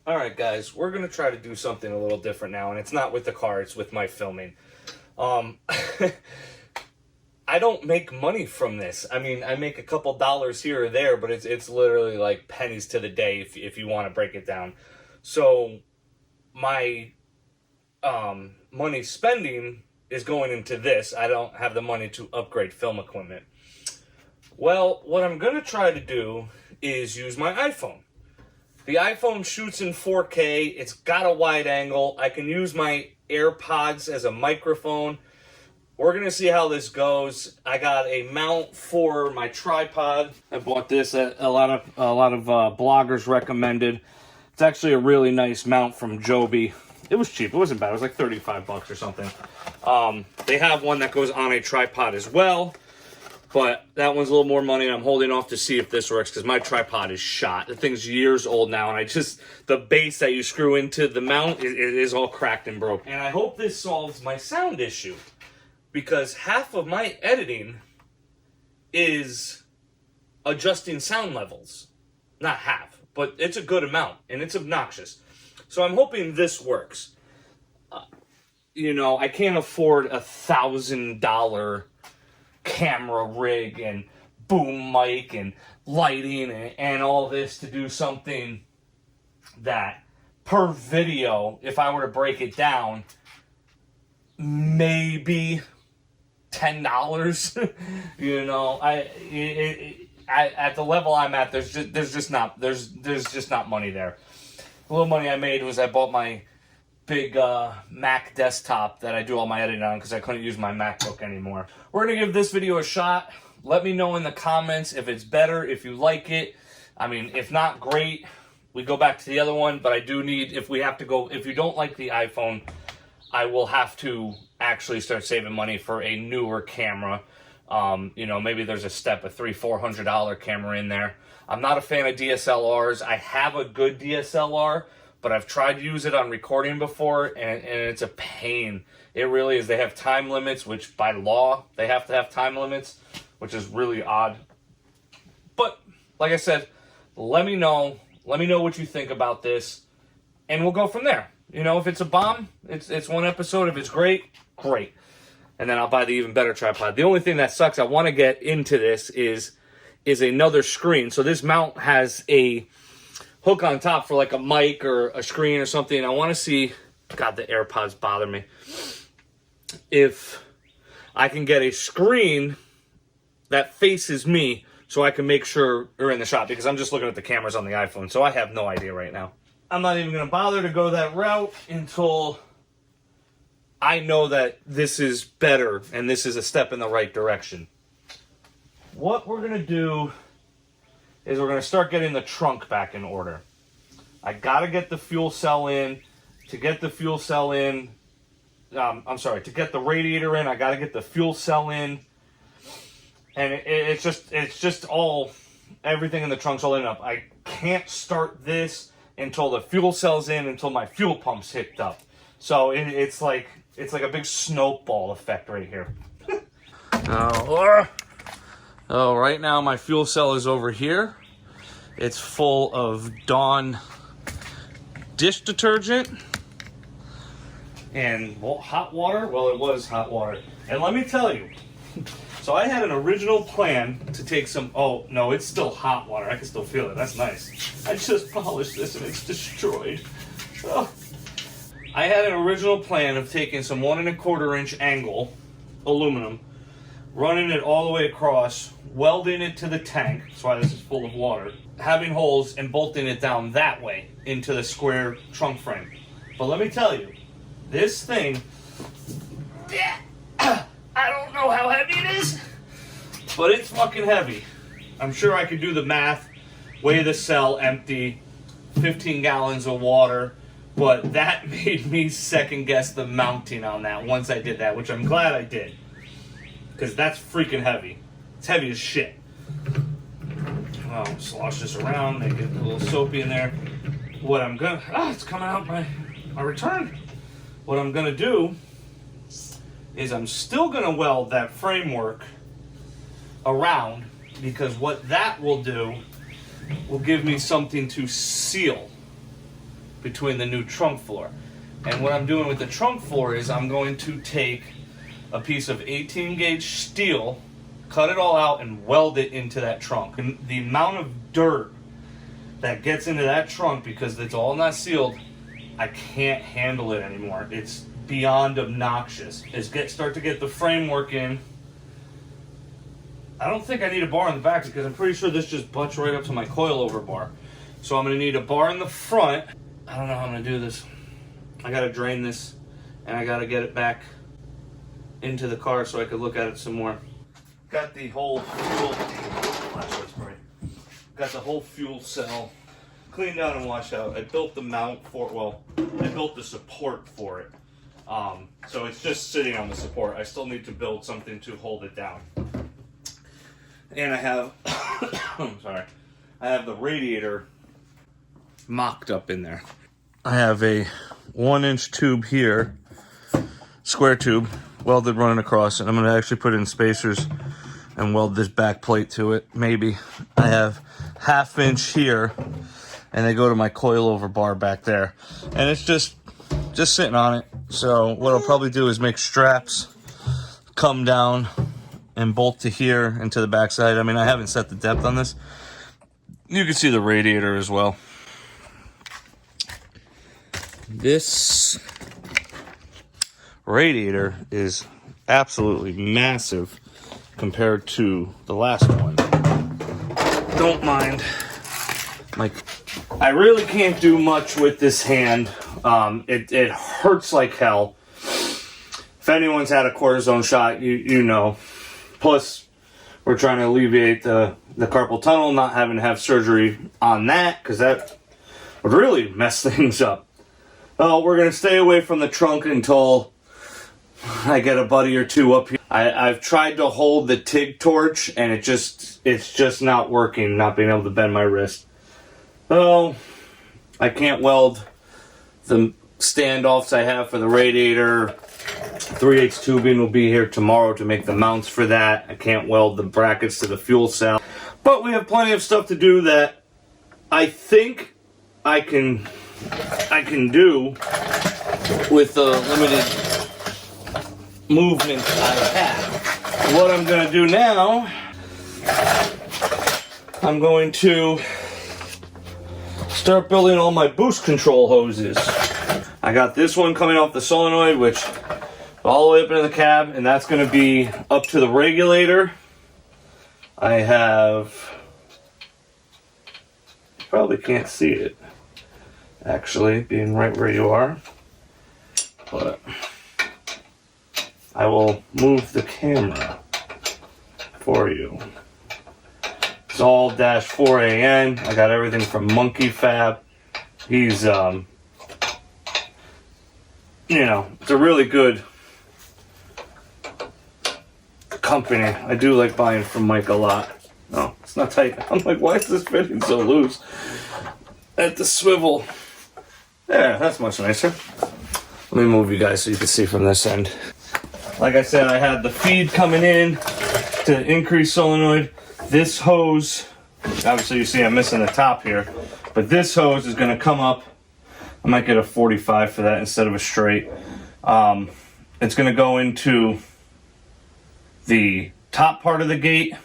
Alright guys, we're going to try to do something a little different now, and it's not with the car, it's with my filming. I don't make money from this. I mean, I make a couple dollars here or there, but it's literally like pennies to the day if you want to break it down. So my money spending is going into this. I don't have the money to upgrade film equipment. Well, what I'm going to try to do is use my iPhone. The iPhone shoots in 4K. It's got a wide angle. I can use my AirPods as a microphone. We're going to see how this goes. I got a mount for my tripod. I bought this at a lot of bloggers recommended. It's actually a really nice mount from Joby. It was cheap. It wasn't bad. It was like 35 bucks or something. They have one that goes on a tripod as well. But that one's a little more money, and I'm holding off to see if this works because my tripod is shot. The thing's years old now, and the base that you screw into the mount is all cracked and broken. And I hope this solves my sound issue because half of my editing is adjusting sound levels. Not half, but it's a good amount, and it's obnoxious. So I'm hoping this works. You know, I can't afford $1,000 camera rig and boom mic and lighting and all this to do something that per video, if I were to break it down, maybe $10. You know, at the level I'm at, there's just not money there. The little money I made was I bought my big Mac desktop that I do all my editing on because I couldn't use my MacBook anymore. We're going to give this video a shot. Let me know in the comments if it's better, if you like it. I mean, if not, great. We go back to the other one, but I do need, if you don't like the iPhone, I will have to actually start saving money for a newer camera. You know, maybe there's a $300-$400 camera in there. I'm not a fan of DSLRs. I have a good DSLR, but I've tried to use it on recording before, and it's a pain. It really is. They have time limits, which by law, they have to have time limits, which is really odd. But, like I said, let me know. Let me know what you think about this, and we'll go from there. You know, if it's a bomb, it's one episode. If it's great, great. And then I'll buy the even better tripod. The only thing that sucks, I want to get into this, is another screen. So this mount has a hook on top for like a mic or a screen or something. I want to see, God, the AirPods bother me, if I can get a screen that faces me so I can make sure you're in the shot, because I'm just looking at the cameras on the iPhone, so I have no idea right now. I'm not even going to bother to go that route until I know that this is better and this is a step in the right direction. What we're going to do is we're going to start getting the trunk back in order. I got to get the fuel cell in. To get the fuel cell in, to get the radiator in, I got to get the fuel cell in. And it's just all, everything in the trunk's all in up. I can't start this until the fuel cell's in, until my fuel pump's hooked up. So it's like a big snowball effect right here. Right now my fuel cell is over here. It's full of Dawn dish detergent and hot water. Well, it was hot water. And let me tell you, so I had an original plan to take some, oh no, it's still hot water. I can still feel it. That's nice. I just polished this and it's destroyed. Oh. I had an original plan of taking some 1 1/4 inch angle aluminum, running it all the way across, welding it to the tank, that's why this is full of water, having holes and bolting it down that way into the square trunk frame. But let me tell you, this thing, I don't know how heavy it is, but it's fucking heavy. I'm sure I could do the math, weigh the cell empty, 15 gallons of water, but that made me second guess the mounting on that once I did that, which I'm glad I did, because that's freaking heavy. It's heavy as shit. I'll slosh this around, make it a little soapy in there. What I'm gonna, it's coming out my return. What I'm gonna do is I'm still going to weld that framework around, because what that will do will give me something to seal between the new trunk floor. And what I'm doing with the trunk floor is I'm going to take a piece of 18 gauge steel, cut it all out, and weld it into that trunk. And the amount of dirt that gets into that trunk, because it's all not sealed, I can't handle it anymore. It's beyond obnoxious. Start to get the framework in. I don't think I need a bar in the back, because I'm pretty sure this just butts right up to my coilover bar. So I'm going to need a bar in the front. I don't know how I'm going to do this. I got to drain this, and I got to get it back into the car so I could look at it some more. Got the whole fuel cell cleaned out and washed out. I built the mount for it. Well, I built the support for it. So it's just sitting on the support. I still need to build something to hold it down. And I have, I have the radiator mocked up in there. I have a 1-inch tube here, square tube, welded running across, and I'm going to actually put in spacers and weld this back plate to it, maybe. I have 1/2 inch here, and they go to my coilover bar back there. And it's just sitting on it. So what I'll probably do is make straps come down and bolt to here and to the backside. I mean, I haven't set the depth on this. You can see the radiator as well. This radiator is absolutely massive compared to the last one. Don't mind. I really can't do much with this hand. It hurts like hell. If anyone's had a cortisone shot, you know. Plus, we're trying to alleviate the carpal tunnel, not having to have surgery on that, because that would really mess things up. Well, we're going to stay away from the trunk until I get a buddy or two up here. I've tried to hold the TIG torch, and it's just not working, not being able to bend my wrist. So, I can't weld the standoffs I have for the radiator. 3/8 tubing will be here tomorrow to make the mounts for that. I can't weld the brackets to the fuel cell. But we have plenty of stuff to do that I think I can do with the limited movement I have. What I'm going to do now, I'm going to start building all my boost control hoses. I got this one coming off the solenoid, which all the way up into the cab, and that's going to be up to the regulator. I have, you probably can't see it actually being right where you are, but I will move the camera for you. It's all -4AN. I got everything from Monkey Fab. He's you know, it's a really good company. I do like buying from Mike a lot. No, it's not tight. I'm like, why is this fitting so loose? At the swivel. There, that's much nicer. Let me move you guys so you can see from this end. Like I said, I had the feed coming in to increase solenoid. This hose, obviously you see I'm missing the top here, but this hose is going to come up. I might get a 45 for that instead of a straight. It's going to go into the top part of the gate,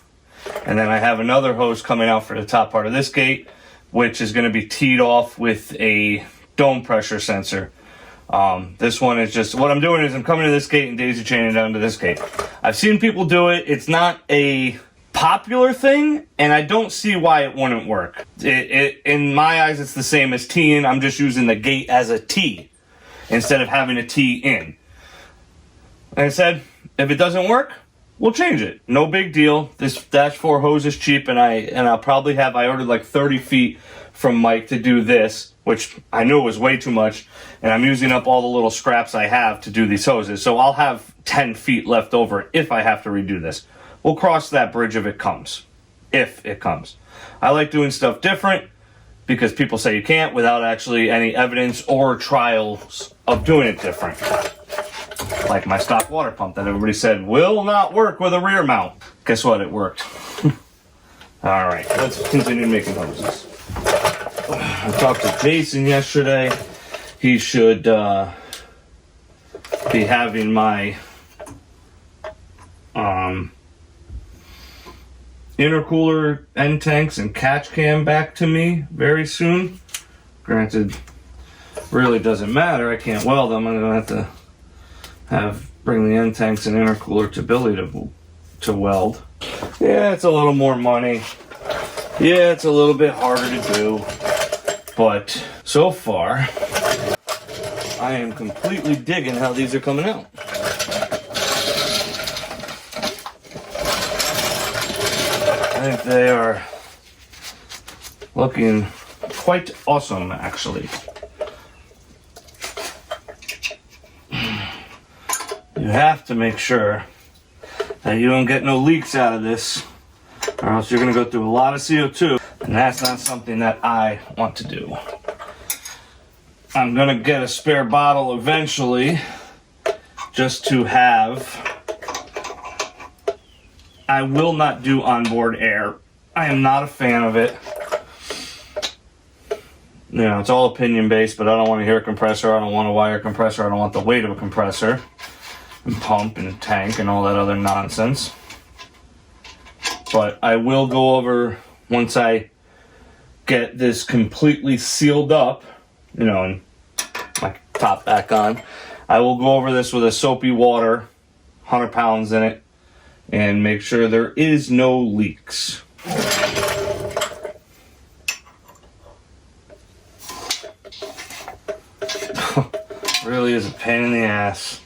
and then I have another hose coming out for the top part of this gate, which is going to be teed off with a dome pressure sensor. This one is just, what I'm doing is I'm coming to this gate and daisy chaining down to this gate. I've seen people do it. It's not a popular thing, and I don't see why it wouldn't work. In my eyes, it's the same as teeing. I'm just using the gate as a tee instead of having a tee in. Like I said, if it doesn't work, we'll change it. No big deal. This -4 hose is cheap, and I'll probably have, I ordered like 30 feet from Mike to do this, which I knew was way too much, and I'm using up all the little scraps I have to do these hoses. So I'll have 10 feet left over if I have to redo this. We'll cross that bridge if it comes. If it comes. I like doing stuff different because people say you can't without actually any evidence or trials of doing it different. Like my stock water pump that everybody said will not work with a rear mount. Guess what? It worked. All right, let's continue making hoses. I talked to Jason yesterday. He should be having my intercooler end tanks and catch cam back to me very soon. Granted, really doesn't matter. I can't weld them. I'm gonna have to bring the end tanks and intercooler to Billy to weld. Yeah, it's a little more money. Yeah, it's a little bit harder to do. But so far, I am completely digging how these are coming out. I think they are looking quite awesome, actually. You have to make sure that you don't get no leaks out of this, or else you're going to go through a lot of CO2, and that's not something that I want to do. I'm going to get a spare bottle eventually, just to have. I will not do onboard air. I am not a fan of it. You know, it's all opinion based, but I don't want to hear a compressor. I don't want a wire compressor. I don't want the weight of a compressor and pump and tank and all that other nonsense. But I will go over, once I get this completely sealed up, you know, and my top back on, I will go over this with a soapy water, 100 pounds in it, and make sure there is no leaks. Really is a pain in the ass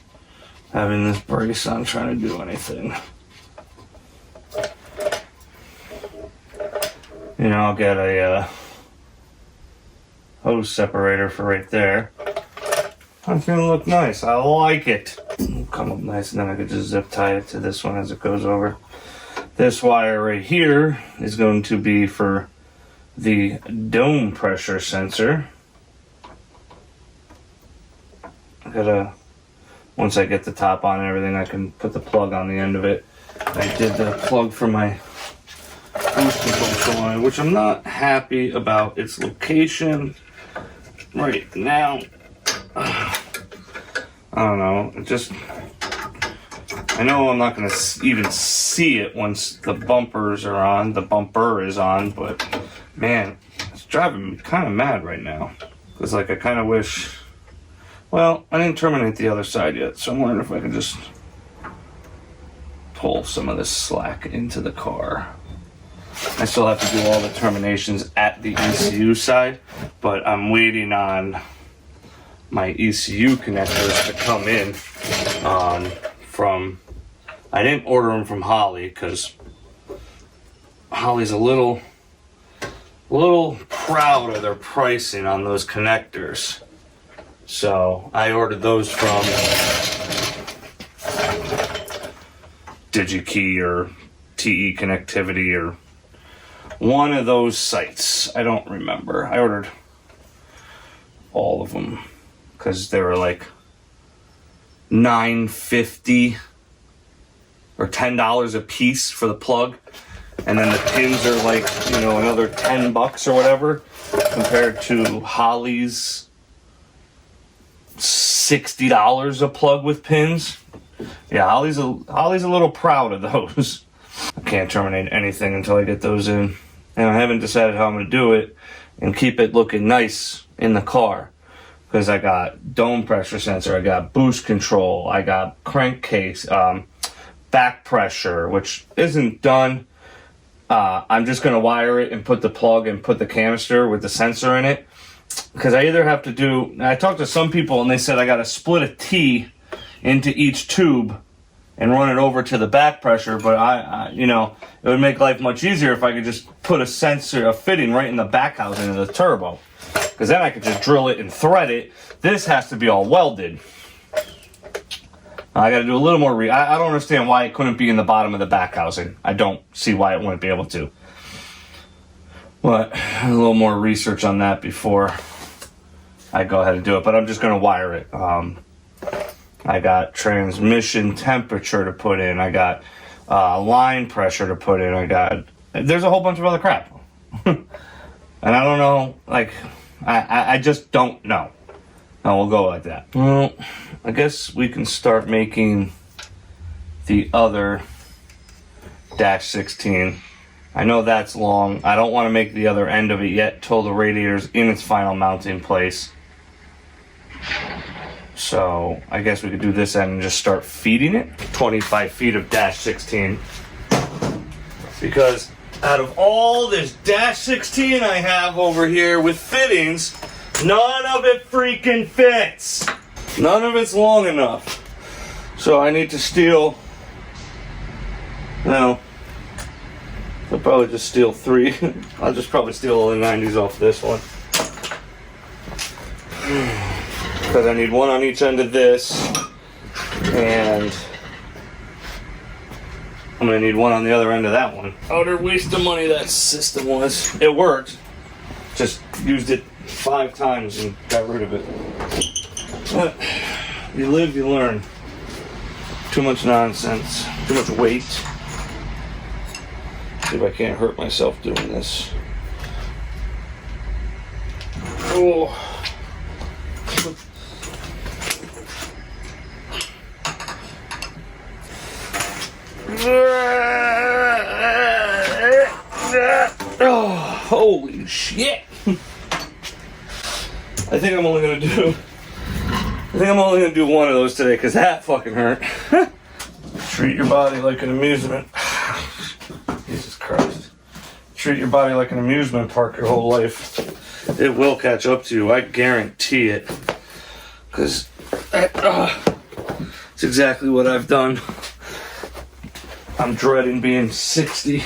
having this brace on trying to do anything. You know, I'll get a hose separator for right there. It's gonna look nice. I like it. It'll come up nice, and then I could just zip tie it to this one as it goes over. This wire right here is going to be for the dome pressure sensor. I gotta, once I get the top on and everything, I can put the plug on the end of it. I did the plug for my boost control solenoid, which I'm not happy about its location right now. I don't know, it just, I know I'm not going to even see it once the bumpers are on, the bumper is on, but man, it's driving me kind of mad right now. Because like I kind of wish, well, I didn't terminate the other side yet, so I'm wondering if I can just pull some of this slack into the car. I still have to do all the terminations at the ECU side, but I'm waiting on my ECU connectors to come in from, I didn't order them from Holley because Holley's a little proud of their pricing on those connectors. So I ordered those from DigiKey or TE Connectivity or one of those sites. I don't remember. I ordered all of them because they were like $9.50 or $10 a piece for the plug, and then the pins are like, you know, another $10 or whatever, compared to Holley's $60 a plug with pins. Yeah, Holley's a little proud of those. I can't terminate anything until I get those in, and I haven't decided how I'm going to do it and keep it looking nice in the car. Because I got dome pressure sensor, I got boost control, I got crankcase, back pressure, which isn't done. I'm just going to wire it and put the plug and put the canister with the sensor in it. Because I either have to do, I talked to some people and they said I got to split a T into each tube and run it over to the back pressure, but I you know, it would make life much easier if I could just put a sensor, a fitting right in the back housing of the turbo. Because then I could just drill it and thread it. This has to be all welded. I got to do a little more I don't understand why it couldn't be in the bottom of the back housing. I don't see why it wouldn't be able to. But a little more research on that before I go ahead and do it. But I'm just going to wire it. I got transmission temperature to put in. I got line pressure to put in. There's a whole bunch of other crap. And I don't know, like, I just don't know. And we'll go like that. Well, I guess we can start making the other dash 16. I know that's long. I don't want to make the other end of it yet till the radiator's in its final mounting place. So I guess we could do this end and just start feeding it. 25 feet of dash 16. Because out of all this dash 16 I have over here with fittings, none of it freaking fits. None of it's long enough. So I need to steal, no, I'll probably just steal 3. I'll just probably steal all the 90s off this one. Because I need one on each end of this, and I'm going to need one on the other end of that one. Utter waste of money that system was. It worked. Just used it 5 times and got rid of it. But you live, you learn. Too much nonsense. Too much weight. See if I can't hurt myself doing this. Oh. Oh, holy shit. I think I'm only gonna do one of those today because that fucking hurt. Treat your body like an amusement. Jesus Christ. Treat your body like an amusement park your whole life. It will catch up to you, I guarantee it. Because it's exactly what I've done. I'm dreading being 60.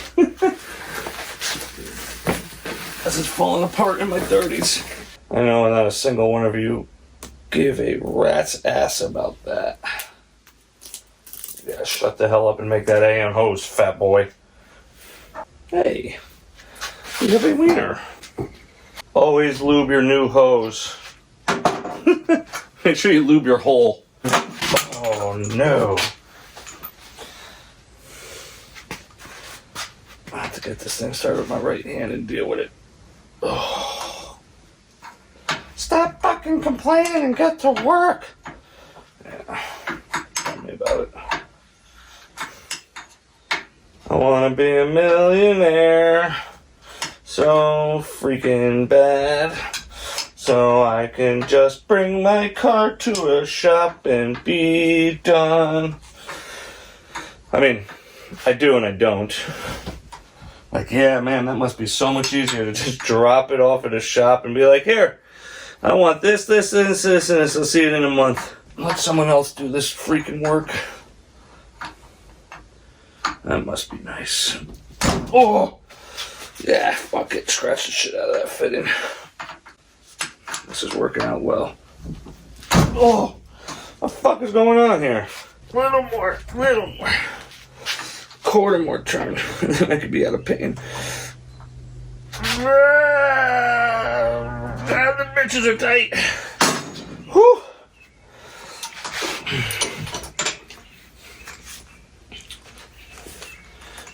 As it's falling apart in my 30s. I know not a single one of you give a rat's ass about that. Yeah, shut the hell up and make that A on hose, fat boy. Hey, you have a wiener. Always lube your new hose. Make sure you lube your hole. Oh no. I have to get this thing started with my right hand and deal with it. Oh. Stop fucking complaining and get to work. Yeah, tell me about it. I want to be a millionaire so freaking bad, so I can just bring my car to a shop and be done. I mean, I do and I don't. Like, yeah, man, that must be so much easier to just drop it off at a shop and be like, here, I want this, and this. I'll see it in a month. Let someone else do this freaking work. That must be nice. Oh! Yeah, fuck it. Scratch the shit out of that fitting. This is working out well. Oh! What the fuck is going on here? Little more. Quarter more turn. Then I could be out of pain. The bitches are tight. Whew.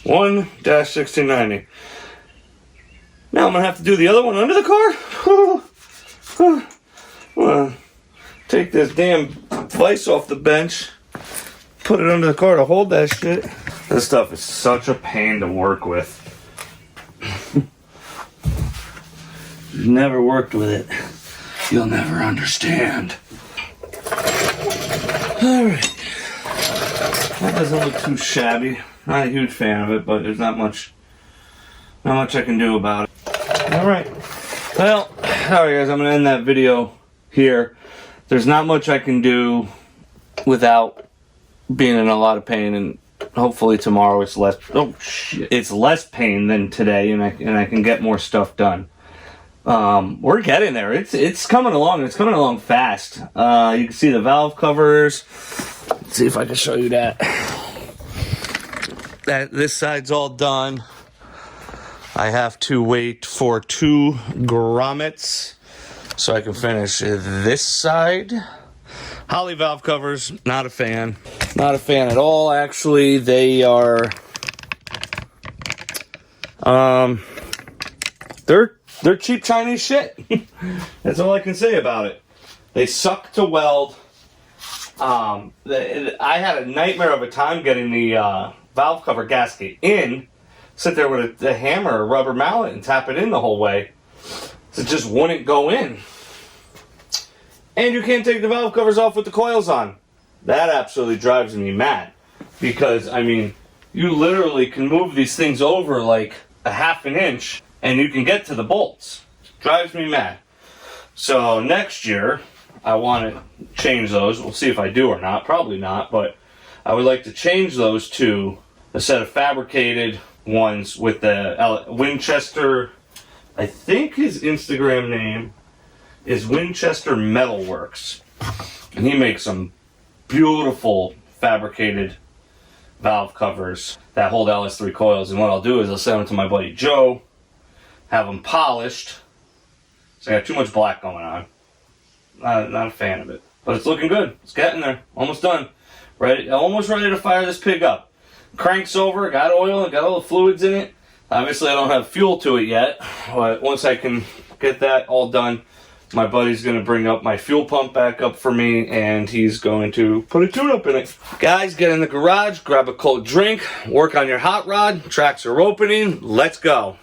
(1-1690). Now I'm gonna have to do the other one under the car. Take this damn vise off the bench, put it under the car to hold that shit. This stuff is such a pain to work with. If you've never worked with it, you'll never understand. Alright. That doesn't look too shabby. Not a huge fan of it, but there's not much I can do about it. Alright. Well, alright guys, I'm gonna end that video here. There's not much I can do without being in a lot of pain, and hopefully tomorrow it's less it's less pain than today, and I can get more stuff done. We're getting there. It's coming along. It's coming along fast. You can see the valve covers. Let's see if I can show you that. This side's all done. I have to wait for 2 grommets so I can finish this side. Holley valve covers, not a fan. Not a fan at all, actually. They are... They're cheap Chinese shit. That's all I can say about it. They suck to weld. I had a nightmare of a time getting the valve cover gasket in. Sit there with a hammer or rubber mallet and tap it in the whole way. So it just wouldn't go in. And you can't take the valve covers off with the coils on. That absolutely drives me mad. Because, I mean, you literally can move these things over like a half an inch and you can get to the bolts. Drives me mad. So next year, I want to change those. We'll see if I do or not. Probably not, but I would like to change those to a set of fabricated ones with the Winchester. I think his Instagram name is Winchester Metalworks. And he makes some beautiful fabricated valve covers that hold LS3 coils. And what I'll do is I'll send them to my buddy Joe, have them polished. So I got too much black going on. Not a fan of it. But it's looking good. It's getting there. Almost done. Almost ready to fire this pig up. Cranks over, got oil, got all the fluids in it. Obviously I don't have fuel to it yet. But once I can get that all done, my buddy's going to bring up my fuel pump back up for me, and he's going to put a tune-up in it. Guys, get in the garage, grab a cold drink, work on your hot rod. Tracks are opening. Let's go.